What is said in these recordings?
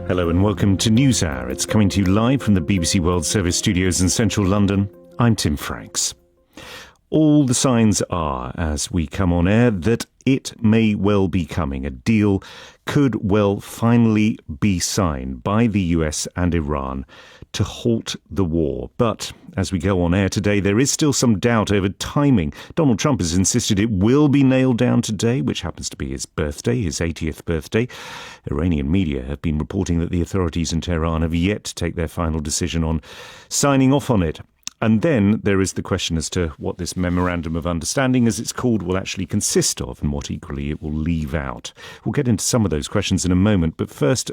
Hello and welcome to NewsHour. It's coming to you live from the BBC World Service studios in central London. I'm Tim Franks. All the signs are, as we come on air, that it may well be coming. A deal could well finally be signed by the US and Iran to halt the war. But as we go on air today, there is still some doubt over timing. Donald Trump has insisted it will be nailed down today, which happens to be his birthday, his 80th birthday. Iranian media have been reporting that the authorities in Tehran have yet to take their final decision on signing off on it. And then there is the question as to what this memorandum of understanding, as it's called, will actually consist of and what equally it will leave out. We'll get into some of those questions in a moment. But first,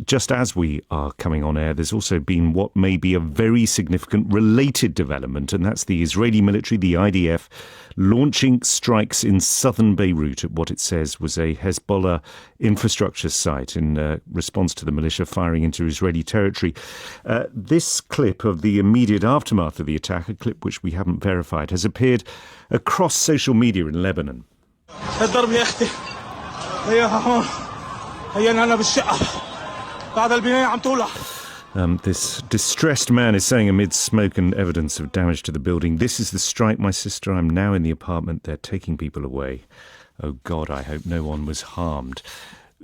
just as we are coming on air, there's also been what may be a very significant related development, and that's the Israeli military, the IDF, launching strikes in southern Beirut at what it says was a Hezbollah infrastructure site in response to the militia firing into Israeli territory. This clip of the immediate aftermath of the attack, a clip which we haven't verified, has appeared across social media in Lebanon. This distressed man is saying amid smoke and evidence of damage to the building, "This is the strike, my sister. I'm now in the apartment. They're taking people away. Oh God, I hope no one was harmed."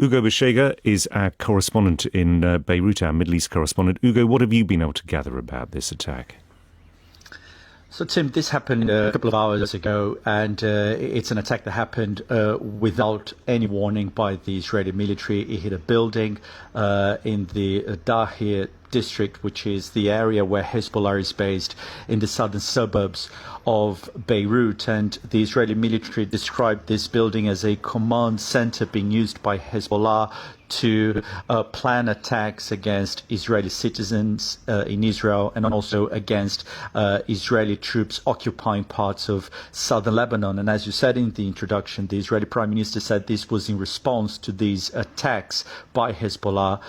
Ugo Bashega is our correspondent in Beirut, our Middle East correspondent. Ugo, what have you been able to gather about this attack? So, Tim, this happened a couple of hours ago, and it's an attack that happened without any warning by the Israeli military. It hit a building in the Dahir district, which is the area where Hezbollah is based in the southern suburbs of Beirut. And the Israeli military described this building as a command center being used by Hezbollah to plan attacks against Israeli citizens in Israel and also against Israeli troops occupying parts of southern Lebanon. And as you said in the introduction, the Israeli Prime Minister said this was in response to these attacks by Hezbollah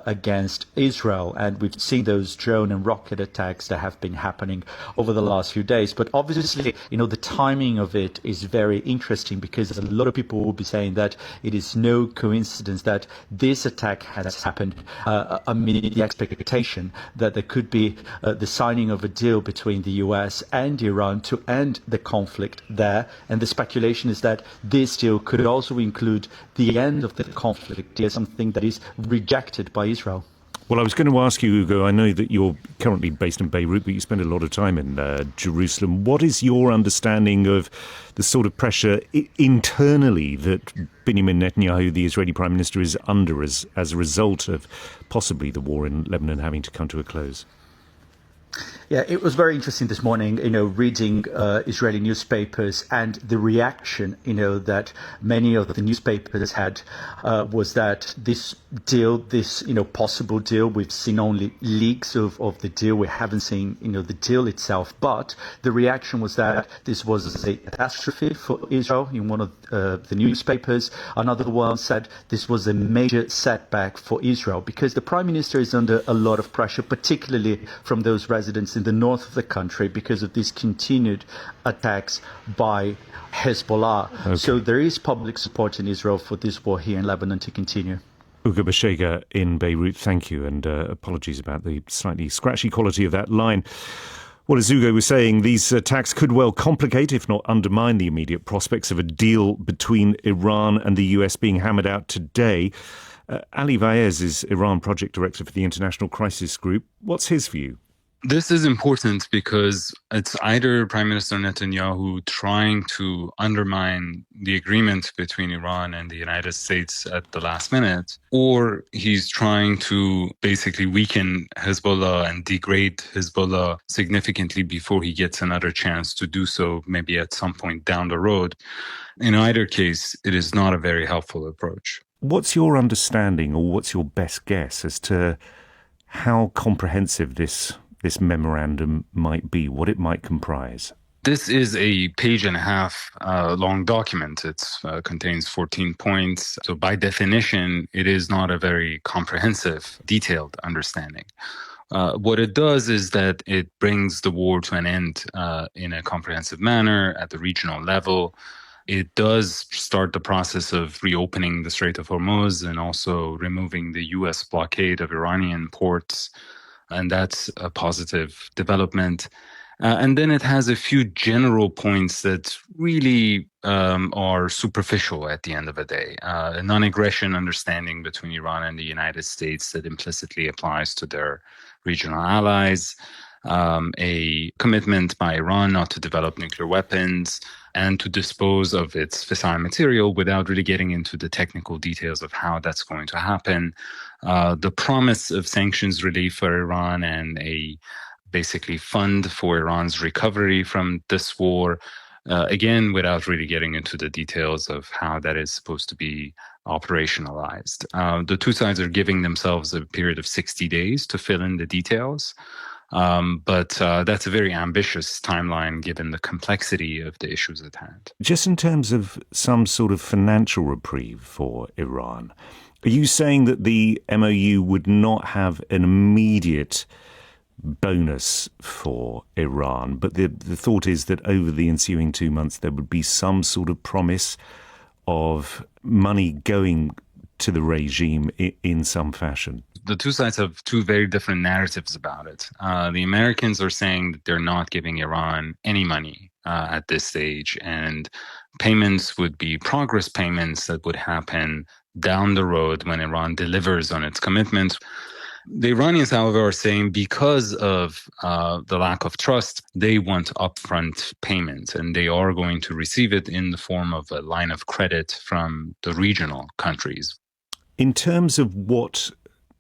against Israel. And we've seen those drone and rocket attacks that have been happening over the last few days. But obviously, the timing of it is very interesting, because a lot of people will be saying that it is no coincidence that this attack has happened amid the expectation that there could be the signing of a deal between the US and Iran to end the conflict there. And the speculation is that this deal could also include the end of the conflict, something that is rejected by Israel. Well, I was going to ask you, Ugo, I know that you're currently based in Beirut, but you spend a lot of time in Jerusalem. What is your understanding of the sort of pressure internally that Benjamin Netanyahu, the Israeli Prime Minister, is under as a result of possibly the war in Lebanon having to come to a close? Yeah, it was very interesting this morning, reading Israeli newspapers, and the reaction, that many of the newspapers had was that this deal, this, possible deal, we've seen only leaks of the deal. We haven't seen, the deal itself. But the reaction was that this was a catastrophe for Israel in one of the newspapers. Another one said this was a major setback for Israel, because the Prime Minister is under a lot of pressure, particularly from those residents in the north of the country, because of these continued attacks by Hezbollah. Okay. So there is public support in Israel for this war here in Lebanon to continue. Ugo Bashega in Beirut, thank you, and apologies about the slightly scratchy quality of that line. Well, as Ugo was saying, these attacks could well complicate, if not undermine, the immediate prospects of a deal between Iran and the US being hammered out today. Ali Vaez is Iran Project Director for the International Crisis Group. What's his view? This is important because it's either Prime Minister Netanyahu trying to undermine the agreement between Iran and the United States at the last minute, or he's trying to basically weaken Hezbollah and degrade Hezbollah significantly before he gets another chance to do so, maybe at some point down the road. In either case, it is not a very helpful approach. What's your understanding, or what's your best guess as to how comprehensive this memorandum might be, what it might comprise? This is a page-and-a-half long document. It contains 14 points. So by definition, it is not a very comprehensive, detailed understanding. What it does is that it brings the war to an end in a comprehensive manner at the regional level. It does start the process of reopening the Strait of Hormuz and also removing the U.S. blockade of Iranian ports. And that's a positive development. And then it has a few general points that really are superficial at the end of the day. A non-aggression understanding between Iran and the United States that implicitly applies to their regional allies, a commitment by Iran not to develop nuclear weapons and to dispose of its fissile material without really getting into the technical details of how that's going to happen. The promise of sanctions relief for Iran and a basically fund for Iran's recovery from this war, again, without really getting into the details of how that is supposed to be operationalized. The two sides are giving themselves a period of 60 days to fill in the details. But that's a very ambitious timeline given the complexity of the issues at hand. Just in terms of some sort of financial reprieve for Iran, are you saying that the MOU would not have an immediate bonus for Iran, but the thought is that over the ensuing 2 months there would be some sort of promise of money going to the regime in some fashion? The two sides have two very different narratives about it. The Americans are saying that they're not giving Iran any money at this stage, and payments would be progress payments that would happen down the road when Iran delivers on its commitments. The Iranians, however, are saying because of the lack of trust, they want upfront payments, and they are going to receive it in the form of a line of credit from the regional countries. In terms of what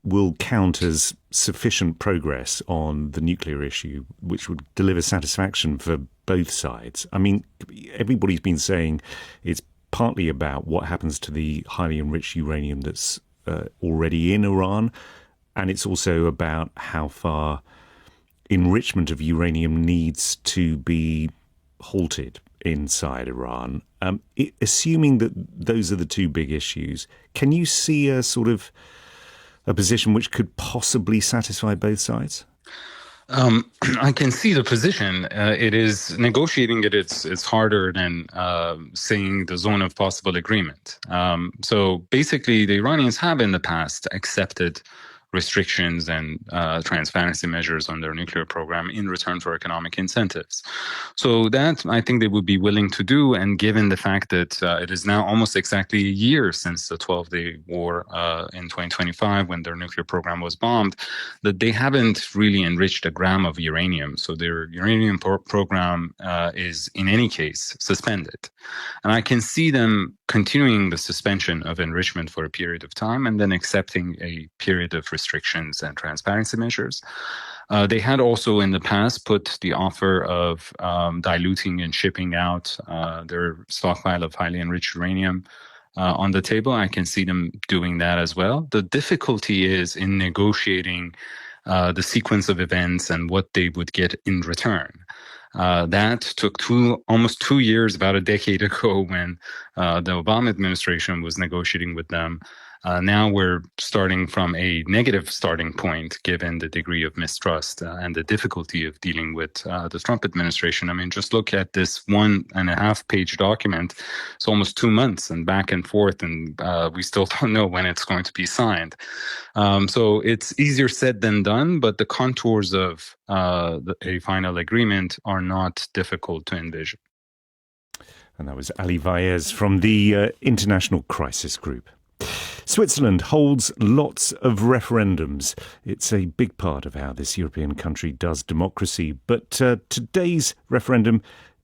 will count as sufficient progress on the nuclear issue, which would deliver satisfaction for both sides, I mean, everybody's been saying it's partly about what happens to the highly enriched uranium that's already in Iran, and it's also about how far enrichment of uranium needs to be halted inside Iran. Assuming that those are the two big issues, can you see a sort of a position which could possibly satisfy both sides? I can see the position. It is negotiating it. It's harder than saying the zone of possible agreement. So basically, the Iranians have in the past accepted restrictions and transparency measures on their nuclear program in return for economic incentives. So that I think they would be willing to do. And given the fact that it is now almost exactly a year since the 12-day war in 2025, when their nuclear program was bombed, that they haven't really enriched a gram of uranium. So their uranium program is in any case suspended. And I can see them continuing the suspension of enrichment for a period of time and then accepting a period of restrictions and transparency measures. They had also in the past put the offer of diluting and shipping out their stockpile of highly enriched uranium on the table. I can see them doing that as well. The difficulty is in negotiating the sequence of events and what they would get in return. That took almost 2 years, about a decade ago, when the Obama administration was negotiating with them. Now we're starting from a negative starting point, given the degree of mistrust and the difficulty of dealing with the Trump administration. I mean, just look at this 1.5-page document. It's almost 2 months and back and forth, and we still don't know when it's going to be signed. So it's easier said than done, but the contours of a final agreement are not difficult to envision. And that was Ali Vaez from the International Crisis Group. Switzerland holds lots of referendums. It's a big part of how this European country does democracy. But today's referendum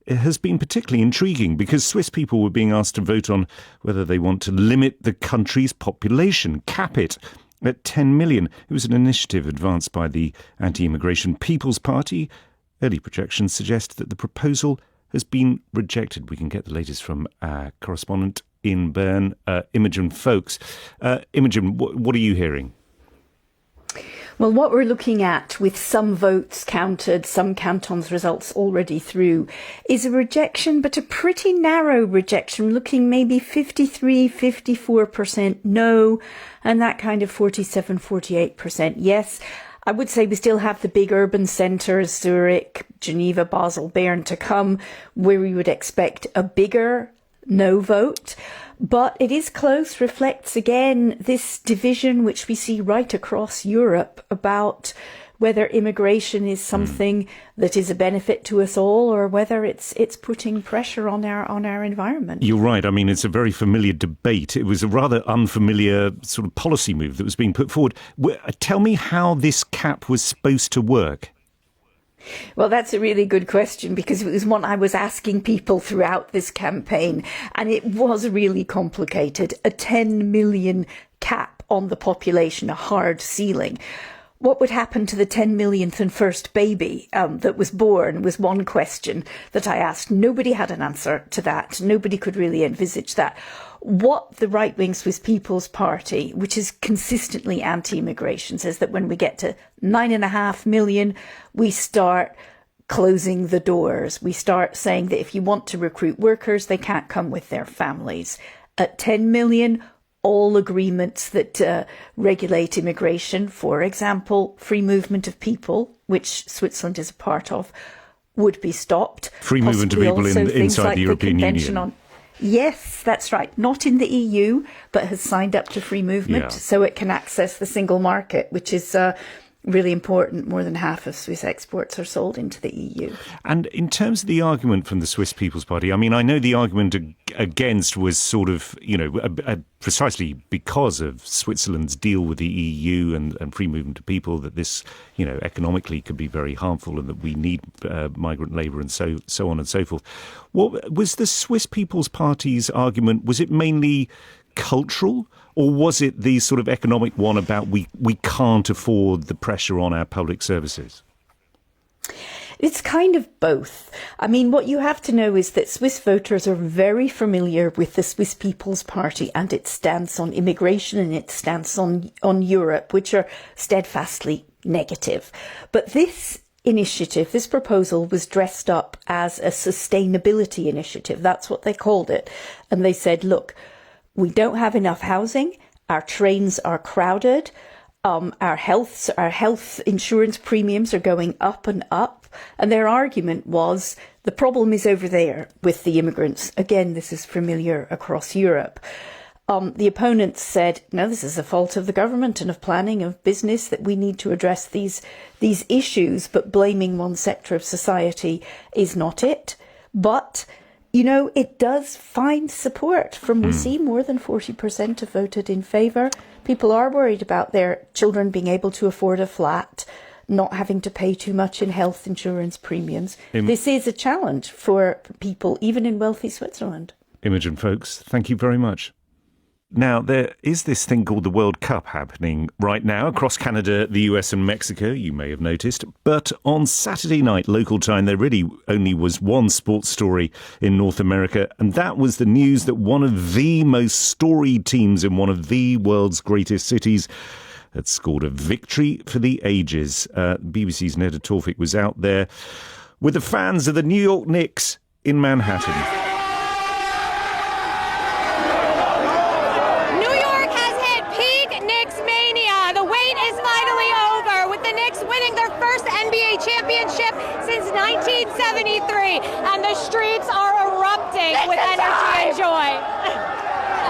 has been particularly intriguing because Swiss people were being asked to vote on whether they want to limit the country's population, cap it at 10 million. It was an initiative advanced by the Anti-Immigration People's Party. Early projections suggest that the proposal has been rejected. We can get the latest from our correspondent in Bern, Imogen Folks. Imogen, what are you hearing? Well, what we're looking at, with some votes counted, some cantons' results already through, is a rejection, but a pretty narrow rejection, looking maybe 53, 54% no, and that kind of 47, 48% yes. I would say we still have the big urban centres, Zurich, Geneva, Basel, Bern to come, where we would expect a bigger no vote. But it is close, reflects again this division which we see right across Europe about whether immigration is something that is a benefit to us all or whether it's putting pressure on our environment. You're right. I mean, it's a very familiar debate. It was a rather unfamiliar sort of policy move that was being put forward. Tell me how this cap was supposed to work. Well, that's a really good question because it was one I was asking people throughout this campaign, and it was really complicated. A 10 million cap on the population, a hard ceiling. What would happen to the 10 millionth and first baby that was born was one question that I asked. Nobody had an answer to that. Nobody could really envisage that. What the right-wing Swiss People's Party, which is consistently anti-immigration, says that when we get to 9.5 million, we start closing the doors. We start saying that if you want to recruit workers, they can't come with their families. At 10 million, all agreements that regulate immigration, for example, free movement of people, which Switzerland is a part of, would be stopped. Free movement of people inside the European Union. Yes, that's right. Not in the EU, but has signed up to free movement so it can access the single market, which is really important. More than half of Swiss exports are sold into the EU. And in terms of the argument from the Swiss People's Party, I mean, I know the argument against was sort of, precisely because of Switzerland's deal with the EU and free movement of people, that this, economically could be very harmful and that we need migrant labour and so on and so forth. What was the Swiss People's Party's argument? Was it mainly cultural, or was it the sort of economic one about we can't afford the pressure on our public services? It's kind of both. I mean, what you have to know is that Swiss voters are very familiar with the Swiss People's Party and its stance on immigration and its stance on Europe, which are steadfastly negative. But this initiative, this proposal, was dressed up as a sustainability initiative. That's what they called it. And they said, look, we don't have enough housing. Our trains are crowded. Our health insurance premiums are going up and up. And their argument was the problem is over there with the immigrants. Again, this is familiar across Europe. The opponents said, no, this is the fault of the government and of planning, of business, that we need to address these issues, but blaming one sector of society is not it. But it does find support from, we see more than 40% have voted in favour. People are worried about their children being able to afford a flat, not having to pay too much in health insurance premiums. This is a challenge for people, even in wealthy Switzerland. Imogen Folks, thank you very much. Now, there is this thing called the World Cup happening right now across Canada, the US and Mexico, you may have noticed. But on Saturday night, local time, there really only was one sports story in North America, and that was the news that one of the most storied teams in one of the world's greatest cities had scored a victory for the ages. BBC's Neda Tawfik was out there with the fans of the New York Knicks in Manhattan. Championship since 1973, and the streets are erupting with energy and joy.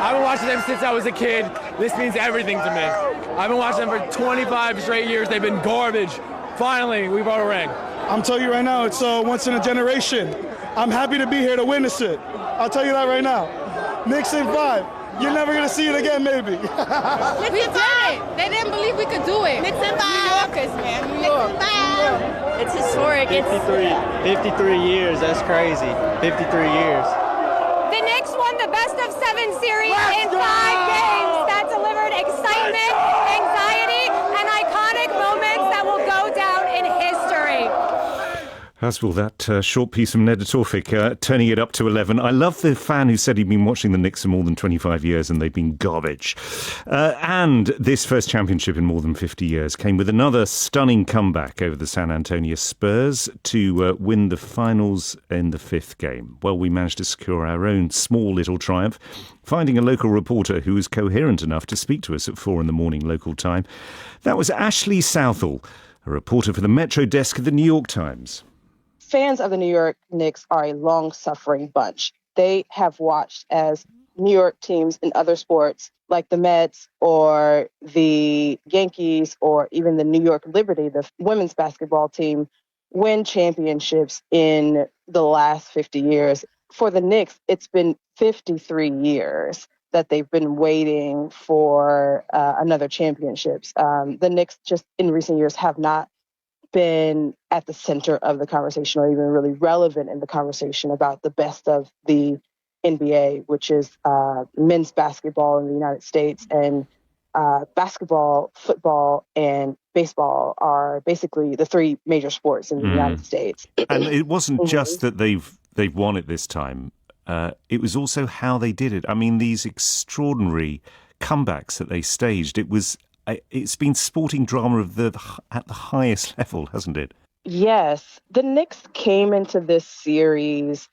I've been watching them since I was a kid. This means everything to me. I've been watching them for 25 straight years. They've been garbage. Finally, we brought a ring. I'm telling you right now, it's once in a generation. I'm happy to be here to witness it. I'll tell you that right now. Knicks in 5. You're never going to see it again, maybe. We did it. They didn't believe we could do it. Knicks in 5. New Yorkers, man. New York. It's historic. 53 years. That's crazy. 53 years. The Knicks won the best of 7 series in 5 games. That delivered excitement, anxiety, and iconic moments that will go down in history. As will that short piece from Neda Tawfik, turning it up to 11. I love the fan who said he'd been watching the Knicks for more than 25 years and they've been garbage. And this first championship in more than 50 years came with another stunning comeback over the San Antonio Spurs to win the finals in the 5th game. Well, we managed to secure our own small little triumph, finding a local reporter who was coherent enough to speak to us at 4 a.m. local time. That was Ashley Southall, a reporter for the Metro desk of the New York Times. Fans of the New York Knicks are a long-suffering bunch. they have watched as New York teams in other sports, like the Mets or the Yankees or even the New York Liberty, the women's basketball team, win championships in the last 50 years. For the Knicks, it's been 53 years that they've been waiting for another championships. The Knicks just in recent years have not been at the center of the conversation or even really relevant in the conversation about the best of the NBA, which is men's basketball in the United States. And basketball, football, and baseball are basically the three major sports in the United States. And it wasn't just that they've won it this time. It was also how they did it. I mean, these extraordinary comebacks that they staged. It's been sporting drama at the highest level, hasn't it? Yes, the Knicks came into this series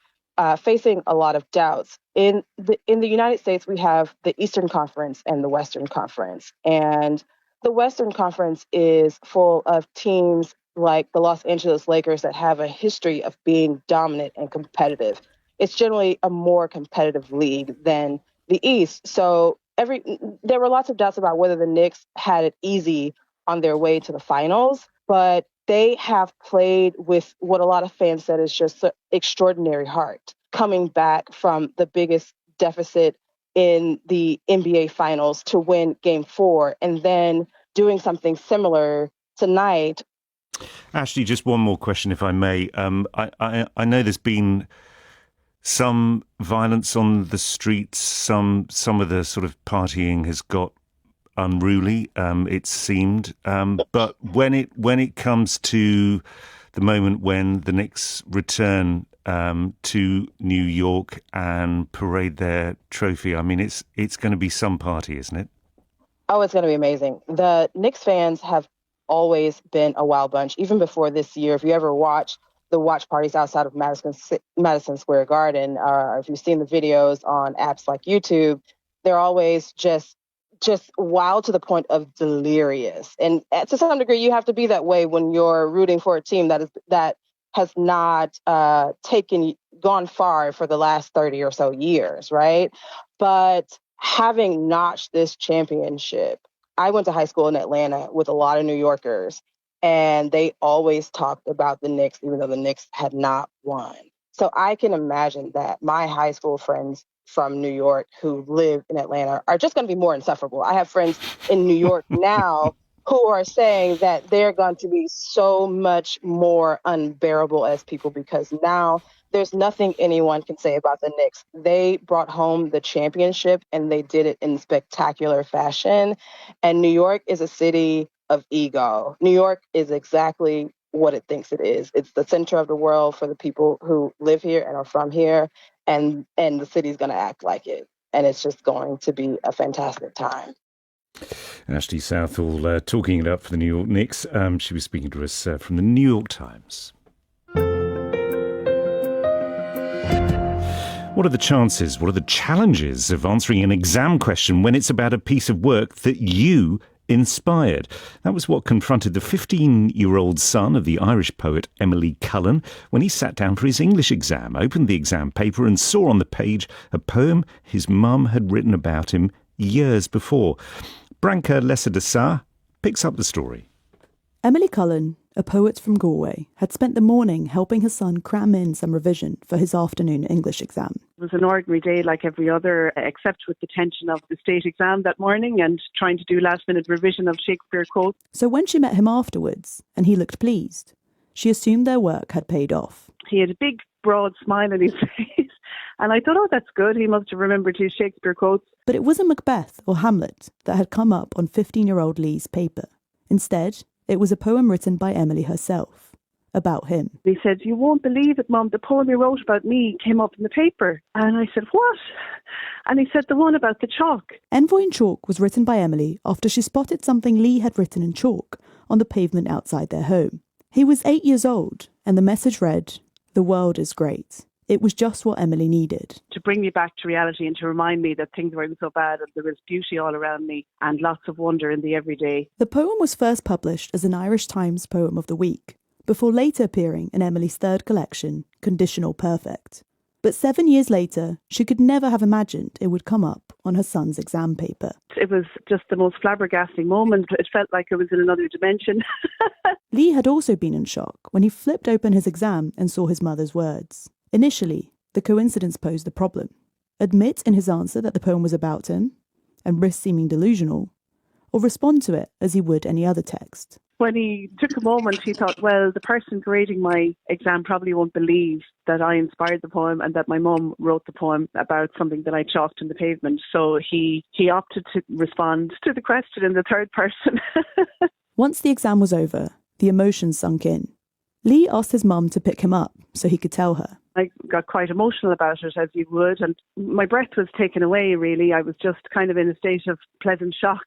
facing a lot of doubts. In the United States, we have the Eastern Conference and the Western Conference, and the Western Conference is full of teams like the Los Angeles Lakers that have a history of being dominant and competitive. It's generally a more competitive league than the East. So there were lots of doubts about whether the Knicks had it easy on their way to the finals, but they have played with what a lot of fans said is just an extraordinary heart, coming back from the biggest deficit in the NBA finals to win Game 4 and then doing something similar tonight. Ashley, just one more question, if I may. I know there's been some violence on the streets. Some of the sort of partying has got unruly, it seemed. But when it comes to the moment when the Knicks return to New York and parade their trophy, I mean, it's going to be some party, isn't it? Oh, it's going to be amazing. The Knicks fans have always been a wild bunch, even before this year. If you ever watch the watch parties outside of Madison Square Garden, if you've seen the videos on apps like YouTube, they're always just wild to the point of delirious. And to some degree, you have to be that way when you're rooting for a team that has not gone far for the last 30 or so years, right? But having notched this championship, I went to high school in Atlanta with a lot of New Yorkers, and they always talked about the Knicks, even though the Knicks had not won. So I can imagine that my high school friends from New York who live in Atlanta are just going to be more insufferable. I have friends in New York now who are saying that they're going to be so much more unbearable as people because now there's nothing anyone can say about the Knicks. They brought home the championship and they did it in spectacular fashion. And New York is a city of ego. New York is exactly what it thinks it is. It's the center of the world for the people who live here and are from here. And the city's going to act like it. And it's just going to be a fantastic time. Ashley Southall talking it up for the New York Knicks. She was speaking to us from the New York Times. What are the chances, what are the challenges of answering an exam question when it's about a piece of work that you inspired? That was what confronted the 15-year-old son of the Irish poet Emily Cullen when he sat down for his English exam, opened the exam paper and saw on the page a poem his mum had written about him years before. Branca Lesser picks up the story. Emily Cullen, a poet from Galway, had spent the morning helping her son cram in some revision for his afternoon English exam. It was an ordinary day like every other, except with the tension of the state exam that morning and trying to do last-minute revision of Shakespeare quotes. So when she met him afterwards, and he looked pleased, she assumed their work had paid off. He had a big, broad smile on his face, and I thought, oh, that's good. He must have remembered his Shakespeare quotes. But it wasn't Macbeth or Hamlet that had come up on 15-year-old Lee's paper. Instead, it was a poem written by Emily herself, about him. He said, "You won't believe it, Mum, the poem you wrote about me came up in the paper." And I said, "What?" And he said, "The one about the chalk." Envoy in Chalk was written by Emily after she spotted something Lee had written in chalk on the pavement outside their home. He was 8 years old, and the message read, "The world is great." It was just what Emily needed. To bring me back to reality and to remind me that things weren't so bad and there was beauty all around me and lots of wonder in the everyday. The poem was first published as an Irish Times Poem of the Week, before later appearing in Emily's third collection, Conditional Perfect. But 7 years later, she could never have imagined it would come up on her son's exam paper. It was just the most flabbergasting moment. It felt like it was in another dimension. Lee had also been in shock when he flipped open his exam and saw his mother's words. Initially, the coincidence posed a problem. Admit in his answer that the poem was about him, and risk seeming delusional, or respond to it as he would any other text. When he took a moment, he thought, well, the person grading my exam probably won't believe that I inspired the poem and that my mum wrote the poem about something that I chalked in the pavement. So he opted to respond to the question in the third person. Once the exam was over, the emotions sunk in. Lee asked his mum to pick him up so he could tell her. I got quite emotional about it, as you would, and my breath was taken away, really. I was just kind of in a state of pleasant shock.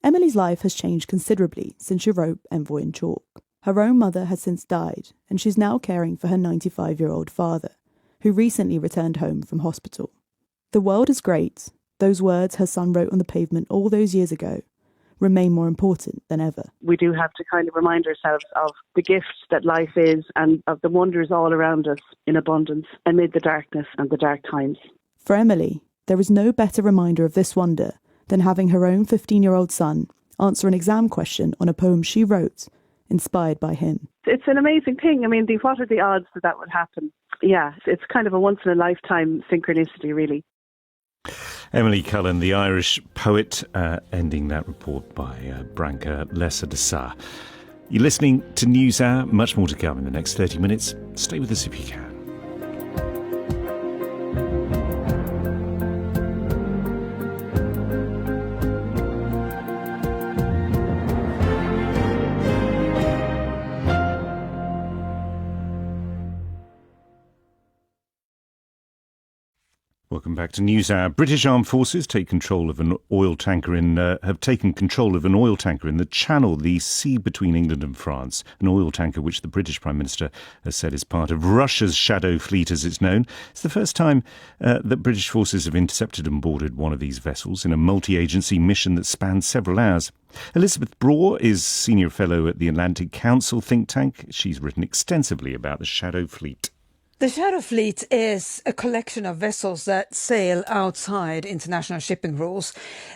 Emily's life has changed considerably since she wrote Envoy in Chalk. Her own mother has since died, and she's now caring for her 95-year-old father, who recently returned home from hospital. The world is great. Those words her son wrote on the pavement all those years ago remain more important than ever. We do have to kind of remind ourselves of the gift that life is and of the wonders all around us in abundance amid the darkness and the dark times. For Emily, there is no better reminder of this wonder than having her own 15-year-old son answer an exam question on a poem she wrote, inspired by him. It's an amazing thing. I mean, what are the odds that would happen? Yeah, it's kind of a once-in-a-lifetime synchronicity, really. Emily Cullen, the Irish poet, ending that report by Branka Lesser de Sa. You're listening to NewsHour. Much more to come in the next 30 minutes. Stay with us if you can. Welcome back to NewsHour. British Armed Forces have taken control of an oil tanker in the Channel, the sea between England and France. An oil tanker which the British Prime Minister has said is part of Russia's shadow fleet, as it's known. It's the first time that British forces have intercepted and boarded one of these vessels in a multi-agency mission that spans several hours. Elizabeth Braw is Senior Fellow at the Atlantic Council think tank. She's written extensively about the shadow fleet. The Shadow Fleet is a collection of vessels that sail outside international shipping rules.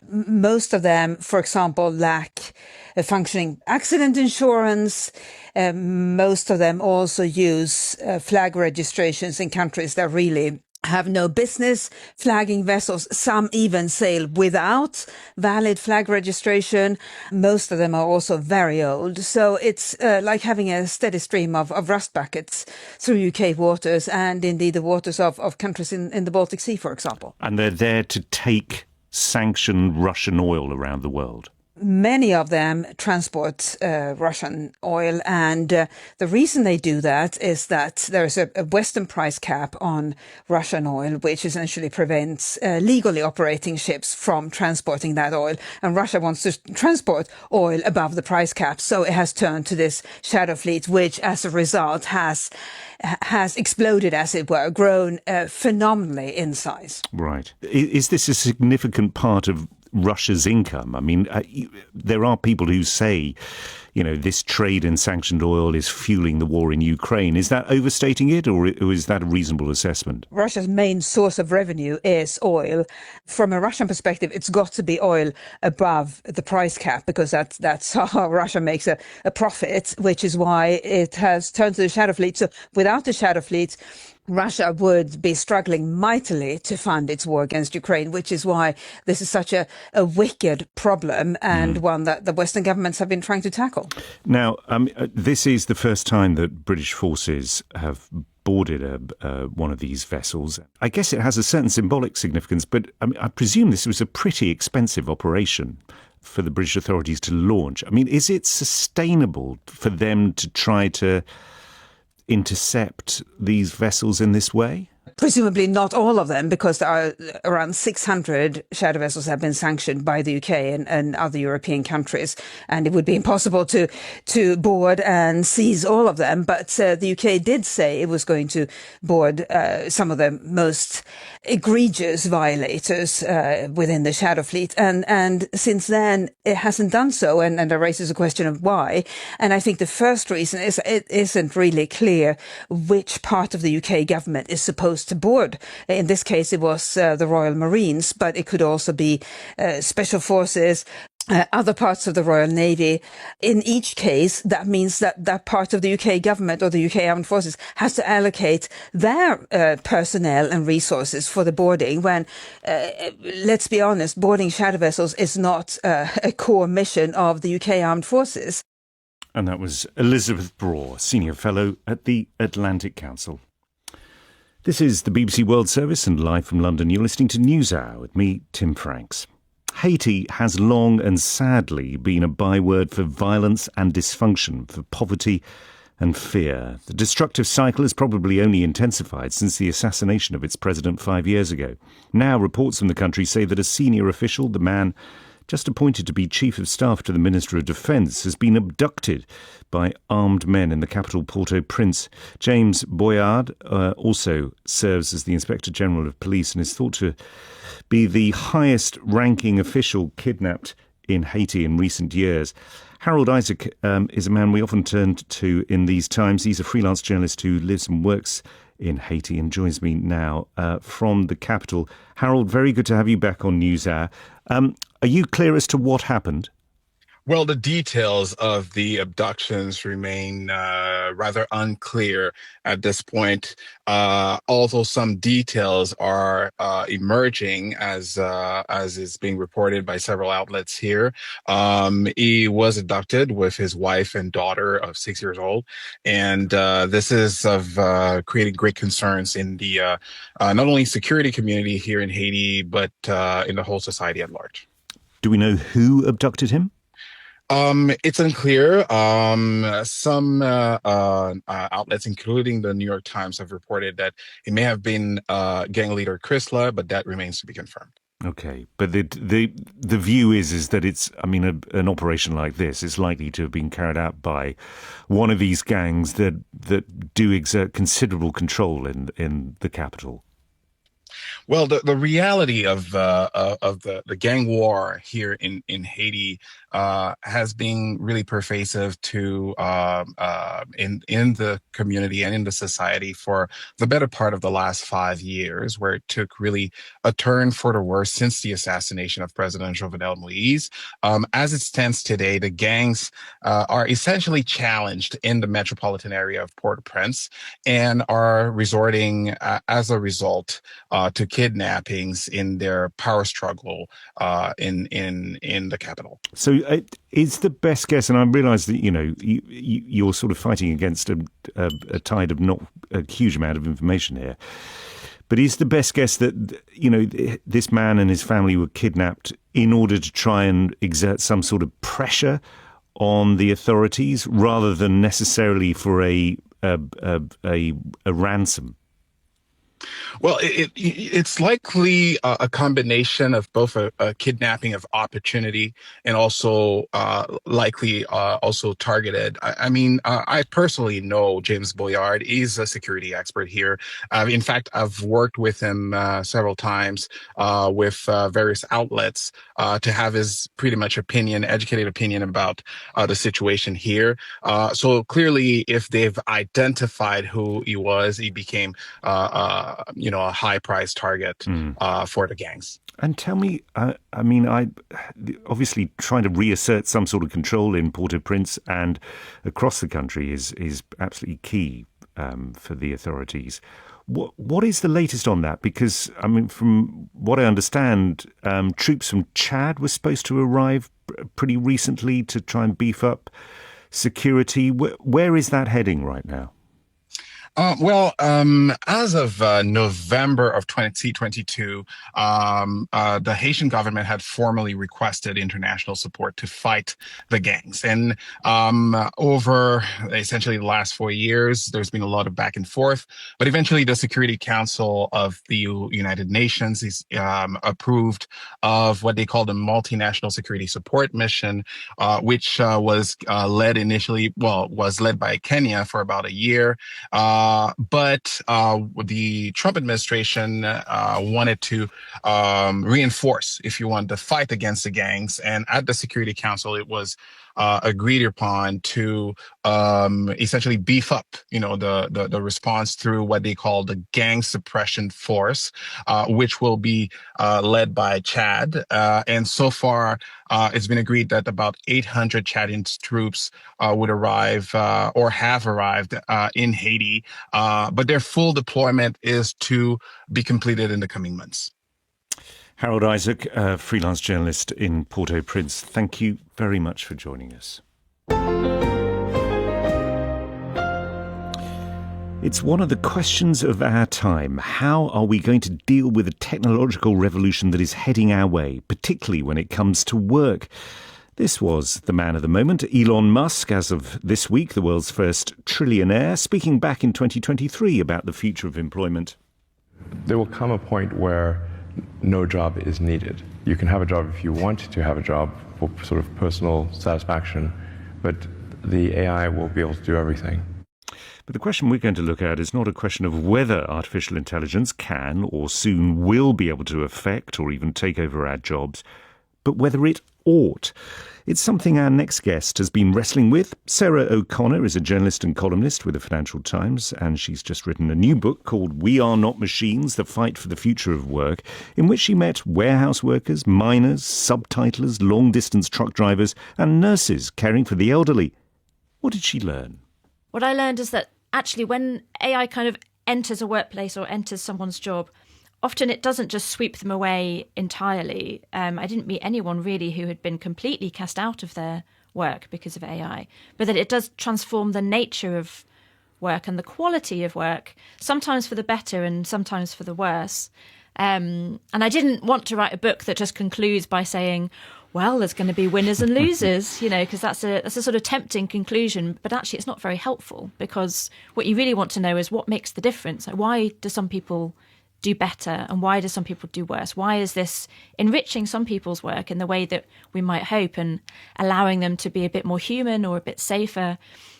Most of them, for example, lack a functioning accident insurance. Most of them also use flag registrations in countries that really have no business flagging vessels. Some even sail without valid flag registration. Most of them are also very old. So it's like having a steady stream of rust buckets through UK waters and indeed the waters of countries in the Baltic Sea, for example. And they're there to take sanctioned Russian oil around the world. Many of them transport Russian oil, and the reason they do that is that there is a Western price cap on Russian oil, which essentially prevents legally operating ships from transporting that oil. And Russia wants to transport oil above the price cap, so it has turned to this shadow fleet, which as a result has exploded, as it were, grown phenomenally in size. Right. Is this a significant part of Russia's income? I mean, there are people who say, this trade in sanctioned oil is fueling the war in Ukraine. Is that overstating it, or is that a reasonable assessment? Russia's main source of revenue is oil. From a Russian perspective, it's got to be oil above the price cap, because that's how Russia makes a profit, which is why it has turned to the shadow fleet. So without the shadow fleet, Russia would be struggling mightily to fund its war against Ukraine, which is why this is such a wicked problem and one that the Western governments have been trying to tackle. Now, this is the first time that British forces have boarded one of these vessels. I guess it has a certain symbolic significance, but I presume this was a pretty expensive operation for the British authorities to launch. I mean, is it sustainable for them to try to intercept these vessels in this way? Presumably not all of them, because there are around 600 shadow vessels have been sanctioned by the UK and other European countries, and it would be impossible to board and seize all of them. But the UK did say it was going to board some of the most egregious violators within the shadow fleet, and since then it hasn't done so, and that raises a question of why. And I think the first reason is it isn't really clear which part of the UK government is supposed supposed to board. In this case, it was the Royal Marines, but it could also be special forces, other parts of the Royal Navy. In each case, that means that that part of the UK government or the UK Armed Forces has to allocate their personnel and resources for the boarding when, let's be honest, boarding shadow vessels is not a core mission of the UK Armed Forces. And that was Elizabeth Braw, Senior Fellow at the Atlantic Council. This is the BBC World Service, and live from London, you're listening to NewsHour with me, Tim Franks. Haiti has long and sadly been a byword for violence and dysfunction, for poverty and fear. The destructive cycle has probably only intensified since the assassination of its president 5 years ago. Now reports from the country say that a senior official, the man just appointed to be Chief of Staff to the Minister of Defence, has been abducted by armed men in the capital Port-au-Prince. James Boyard also serves as the Inspector General of Police and is thought to be the highest-ranking official kidnapped in Haiti in recent years. Harold Isaac is a man we often turn to in these times. He's a freelance journalist who lives and works in Haiti and joins me now from the capital. Harold, very good to have you back on NewsHour. Are you clear as to what happened? Well, the details of the abductions remain rather unclear at this point. Although some details are emerging, as is being reported by several outlets here. He was abducted with his wife and daughter of 6 years old, and this is of creating great concerns in the not only security community here in Haiti, but in the whole society at large. Do we know who abducted him? It's unclear. Some outlets, including the New York Times, have reported that it may have been gang leader Chrysler, but that remains to be confirmed. Okay, but the view is that it's, I mean, an operation like this is likely to have been carried out by one of these gangs that do exert considerable control in the capital. Well, the reality of the gang war here in Haiti has been really pervasive to in the community and in the society for the better part of the last 5 years, where it took really a turn for the worse since the assassination of President Jovenel Moïse. As it stands today, the gangs are essentially challenged in the metropolitan area of Port-au-Prince and are resorting, as a result, to kidnappings in their power struggle in the capital. So is the best guess, and I realise that you're sort of fighting against a tide of not a huge amount of information here, but is the best guess that this man and his family were kidnapped in order to try and exert some sort of pressure on the authorities rather than necessarily for a ransom? Well, it's likely a combination of both a kidnapping of opportunity and also likely also targeted. I mean, I personally know James Boyard. He's a security expert here. In fact, I've worked with him several times with various outlets to have his pretty much educated opinion about the situation here. So clearly, if they've identified who he was, he became a high price target for the gangs. And tell me, I obviously trying to reassert some sort of control in Port-au-Prince and across the country is absolutely key for the authorities. What is the latest on that? Because, I mean, from what I understand, troops from Chad were supposed to arrive pretty recently to try and beef up security. Where is that heading right now? As of November of 2022, the Haitian government had formally requested international support to fight the gangs. And over essentially the last 4 years, there's been a lot of back and forth. But eventually, the Security Council of the United Nations is approved of what they call the Multinational Security Support Mission, which was led by Kenya for about a year. But the Trump administration wanted to reinforce, if you want, the fight against the gangs. And at the Security Council, it was agreed upon to essentially beef up, the response through what they call the Gang Suppression Force, which will be led by Chad. And so far, it's been agreed that about 800 Chadian troops would arrive or have arrived in Haiti, but their full deployment is to be completed in the coming months. Harold Isaac, a freelance journalist in Port-au-Prince, thank you very much for joining us. It's one of the questions of our time. How are we going to deal with the technological revolution that is heading our way, particularly when it comes to work? This was the man of the moment, Elon Musk, as of this week, the world's first trillionaire, speaking back in 2023 about the future of employment. There will come a point where no job is needed. You can have a job if you want to have a job for sort of personal satisfaction, but the AI will be able to do everything. But the question we're going to look at is not a question of whether artificial intelligence can or soon will be able to affect or even take over our jobs, but whether it ought. It's something our next guest has been wrestling with. Sarah O'Connor is a journalist and columnist with the Financial Times, and she's just written a new book called We Are Not Machines, The Fight for the Future of Work, in which she met warehouse workers, miners, subtitlers, long-distance truck drivers, and nurses caring for the elderly. What did she learn? What I learned is that actually when AI kind of enters a workplace or enters someone's job, often it doesn't just sweep them away entirely. I didn't meet anyone really who had been completely cast out of their work because of AI, but that it does transform the nature of work and the quality of work, sometimes for the better and sometimes for the worse. And I didn't want to write a book that just concludes by saying, well, there's going to be winners and losers, because that's a sort of tempting conclusion. But actually, it's not very helpful, because what you really want to know is what makes the difference. Like, why do some people do better and why do some people do worse? Why is this enriching some people's work in the way that we might hope and allowing them to be a bit more human or a bit safer?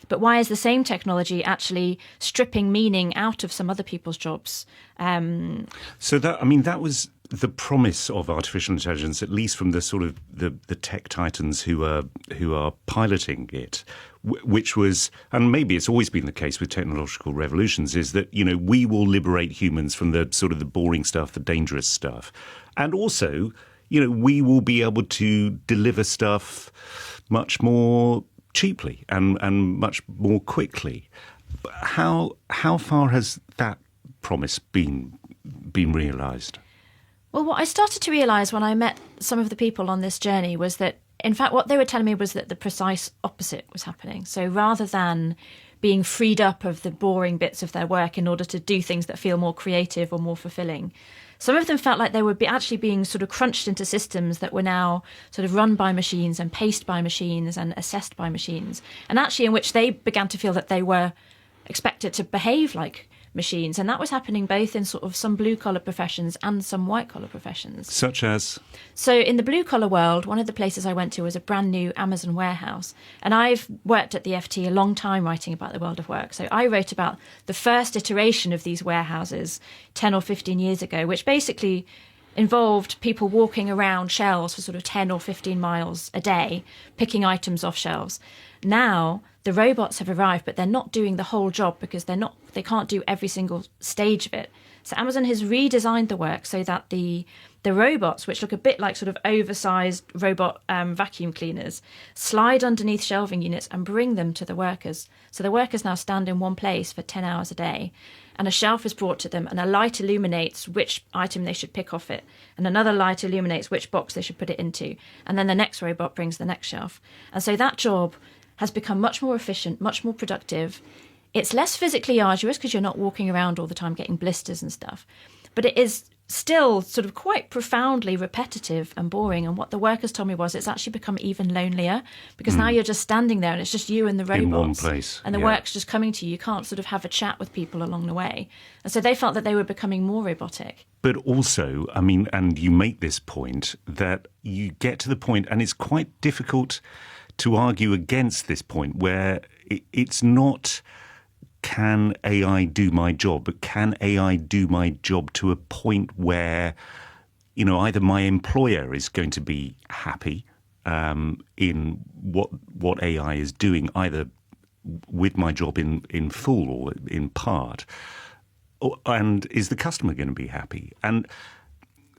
But why is the same technology actually stripping meaning out of some other people's jobs? That was the promise of artificial intelligence, at least from the sort of the tech titans who are piloting it, which was, and maybe it's always been the case with technological revolutions, is that, we will liberate humans from the sort of the boring stuff, the dangerous stuff. And also, we will be able to deliver stuff much more cheaply and much more quickly. How far has that promise been realised? Well, what I started to realise when I met some of the people on this journey was that, in fact, what they were telling me was that the precise opposite was happening. So rather than being freed up of the boring bits of their work in order to do things that feel more creative or more fulfilling, some of them felt like they were actually being sort of crunched into systems that were now sort of run by machines and paced by machines and assessed by machines, and actually in which they began to feel that they were expected to behave like machines. And that was happening both in sort of some blue-collar professions and some white-collar professions. Such as? So in the blue-collar world, one of the places I went to was a brand new Amazon warehouse. And I've worked at the FT a long time writing about the world of work. So I wrote about the first iteration of these warehouses 10 or 15 years ago, which basically involved people walking around shelves for sort of 10 or 15 miles a day, picking items off shelves. Now the robots have arrived, but they're not doing the whole job because they can't do every single stage of it. So Amazon has redesigned the work so that the robots, which look a bit like sort of oversized robot vacuum cleaners, slide underneath shelving units and bring them to the workers. So the workers now stand in one place for 10 hours a day, and a shelf is brought to them, and a light illuminates which item they should pick off it, and another light illuminates which box they should put it into, and then the next robot brings the next shelf. And so that job has become much more efficient, much more productive. It's less physically arduous because you're not walking around all the time getting blisters and stuff, but it is still sort of quite profoundly repetitive and boring. And what the workers told me was it's actually become even lonelier because now you're just standing there and it's just you and the robots. In one place. And the work's just coming to you. You can't sort of have a chat with people along the way. And so they felt that they were becoming more robotic. But also, and you make this point, that you get to the point, and it's quite difficult to argue against this point, where it's not can AI do my job? But can AI do my job to a point where, either my employer is going to be happy in what AI is doing, either with my job in full or in part, and is the customer going to be happy? And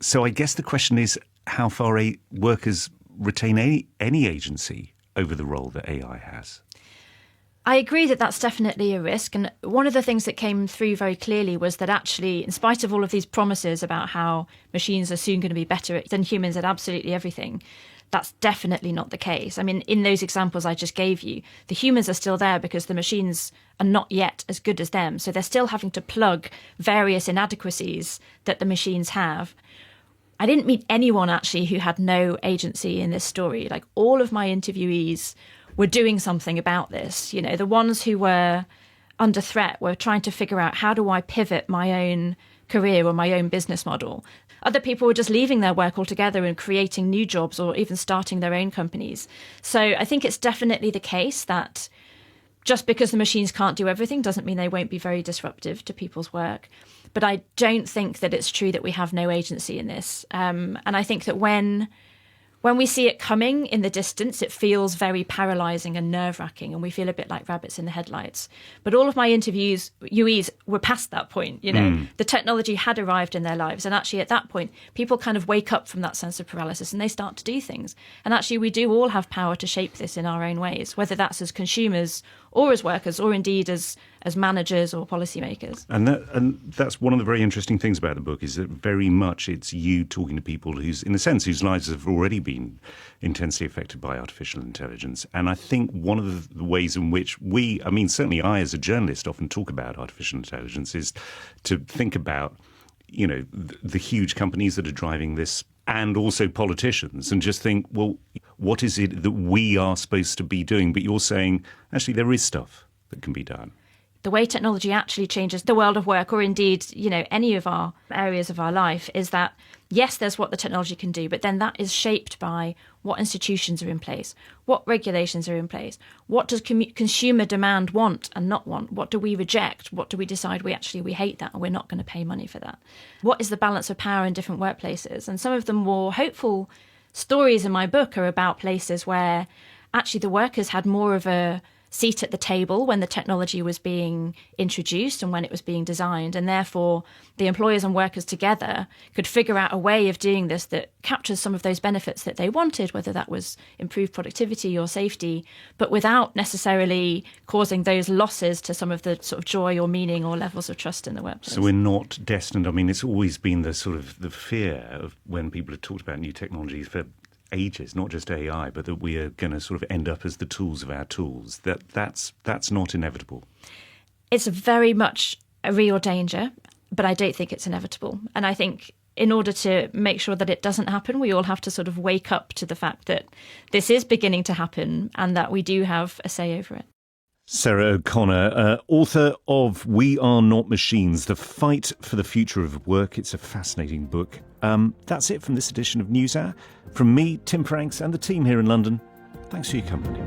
so I guess the question is how far workers retain any agency over the role that AI has. I agree that that's definitely a risk. And one of the things that came through very clearly was that actually, in spite of all of these promises about how machines are soon going to be better than humans at absolutely everything, that's definitely not the case. I mean, in those examples I just gave you, the humans are still there because the machines are not yet as good as them. So they're still having to plug various inadequacies that the machines have. I didn't meet anyone actually who had no agency in this story. Like, all of my interviewees were doing something about this. The ones who were under threat were trying to figure out, how do I pivot my own career or my own business model? Other people were just leaving their work altogether and creating new jobs or even starting their own companies. So I think it's definitely the case that just because the machines can't do everything doesn't mean they won't be very disruptive to people's work. But I don't think that it's true that we have no agency in this. And I think that when we see it coming in the distance, it feels very paralysing and nerve-wracking, and we feel a bit like rabbits in the headlights. But all of my interviewees were past that point. The technology had arrived in their lives, and actually at that point, people kind of wake up from that sense of paralysis and they start to do things. And actually, we do all have power to shape this in our own ways, whether that's as consumers or as workers, or indeed as managers or policymakers. And that's one of the very interesting things about the book, is that very much it's you talking to people whose lives have already been intensely affected by artificial intelligence. And I think one of the ways in which certainly I as a journalist often talk about artificial intelligence is to think about, the huge companies that are driving this, and also politicians, and just think, well, what is it that we are supposed to be doing? But you're saying, actually, there is stuff that can be done. The way technology actually changes the world of work, or indeed, any of our areas of our life, is that, yes, there's what the technology can do, but then that is shaped by what institutions are in place, what regulations are in place, what does consumer demand want and not want, what do we reject, what do we decide we hate that and we're not going to pay money for that, what is the balance of power in different workplaces. And some of the more hopeful stories in my book are about places where actually the workers had more of a seat at the table when the technology was being introduced and when it was being designed, and therefore the employers and workers together could figure out a way of doing this that captures some of those benefits that they wanted, whether that was improved productivity or safety, but without necessarily causing those losses to some of the sort of joy or meaning or levels of trust in the workplace. So we're not destined. It's always been the sort of the fear of when people have talked about new technologies for ages, not just AI, but that we are going to sort of end up as the tools of our tools. That's not inevitable. It's very much a real danger, but I don't think it's inevitable. And I think in order to make sure that it doesn't happen, we all have to sort of wake up to the fact that this is beginning to happen and that we do have a say over it. Sarah O'Connor, author of We Are Not Machines, The Fight for the Future of Work. It's a fascinating book. That's it from this edition of NewsHour. From me, Tim Franks, and the team here in London, thanks for your company.